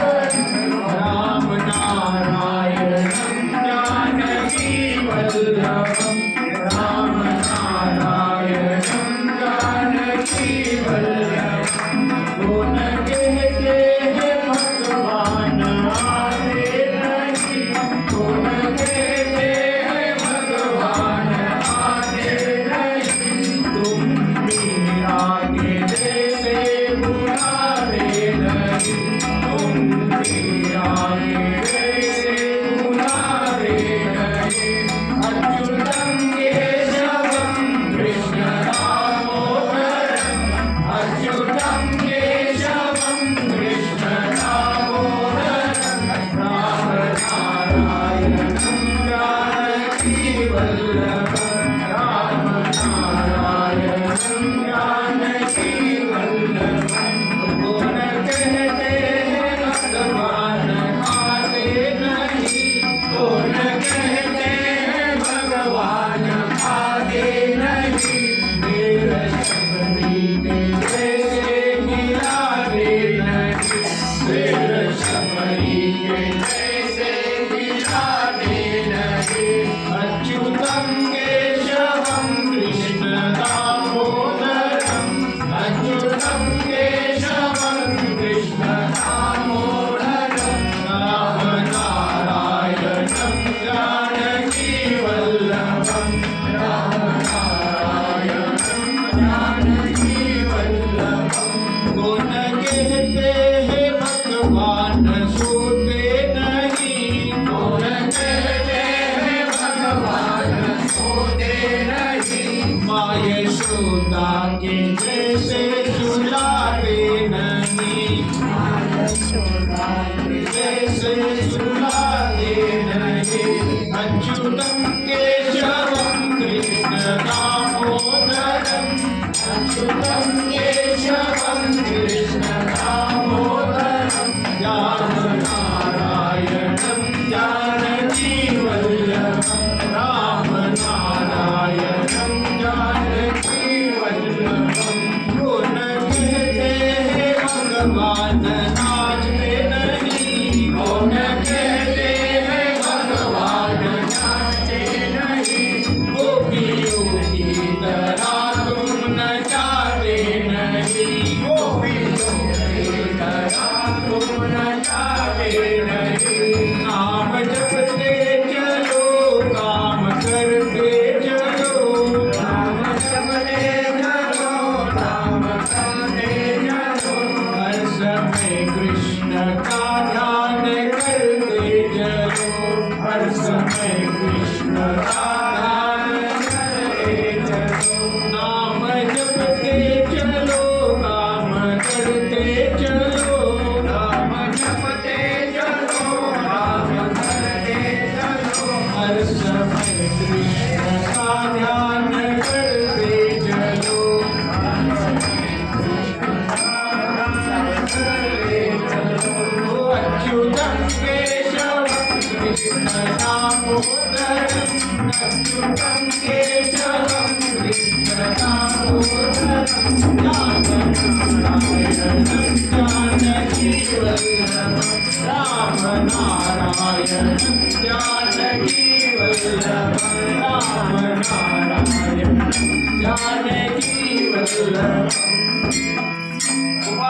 राम नारायण जानकी वल्लभम राम नारायण जानकी वल्लभम गुण कहते हैं भगवान आते नहीं गुण कहते हैं भगवान आते नहीं तुम मीरा के जैसे बुलाते नहीं तुम मीरा के जैसे बुलाते नहीं अच्युतम केशवम कृष्ण दामोदरम अच्युतम केशवम कृष्ण दामोदरम राम नारायणं जानकी वल्लभं राम नारायणं जानकी वल्लभं गुण कहते हैं भगवान आते नहीं गुण कहते हैं भगवान आते नहीं वीर शबरी के जैसे मिलाते नहीं वीर शबरी के जैसे मिलाते नहीं अच्युतम केशवम कृष्ण दामोदरम अच्युतम केशवम कृष्ण दामोदरम राम नारायणं जानकी वल्लभं राम नारायणं जानकी वल्लभं गुण कहते हैं भगवान सोते नहीं गुण कहते हैं भगवान सोते नहीं माँ यशोदा के जैसे सुलाते नहीं माँ यशोदा के जैसे सुलाते नहीं अच्युतम केशवम कृष्ण दामोदरम अच्युतम केशवम कृष्ण दामोदरम राम नारायणं जानकी वल्लभं राम नारायणं जानकी वल्लभं गुण कहते हैं भगवान नाचते नहीं गुण कहते हैं भगवान नाचते नहीं गोपियों की तरह तुम नचाते नहीं गोपियों की तरह तुम नचाते नहीं नाम जपते चलो काम करते चलो नाम जपते चलो काम करते चलो हर समय कृष्ण का ध्यान करते चलो हर समय कृष्ण का ध्यान करते चलो नाम जपते चलो काम करते चलो नाम जपते चलो काम करते चलो हर समय कृष्ण का ध्यान करते चलो अच्युतम केशवम कृष्ण दामोदरम अच्युतम केशवम कृष्ण दामोदरम राम नारायणं जानकी वल्लभं राम नारायणं जानकी वल्लभं राम नारायणं जानकी वल्लभं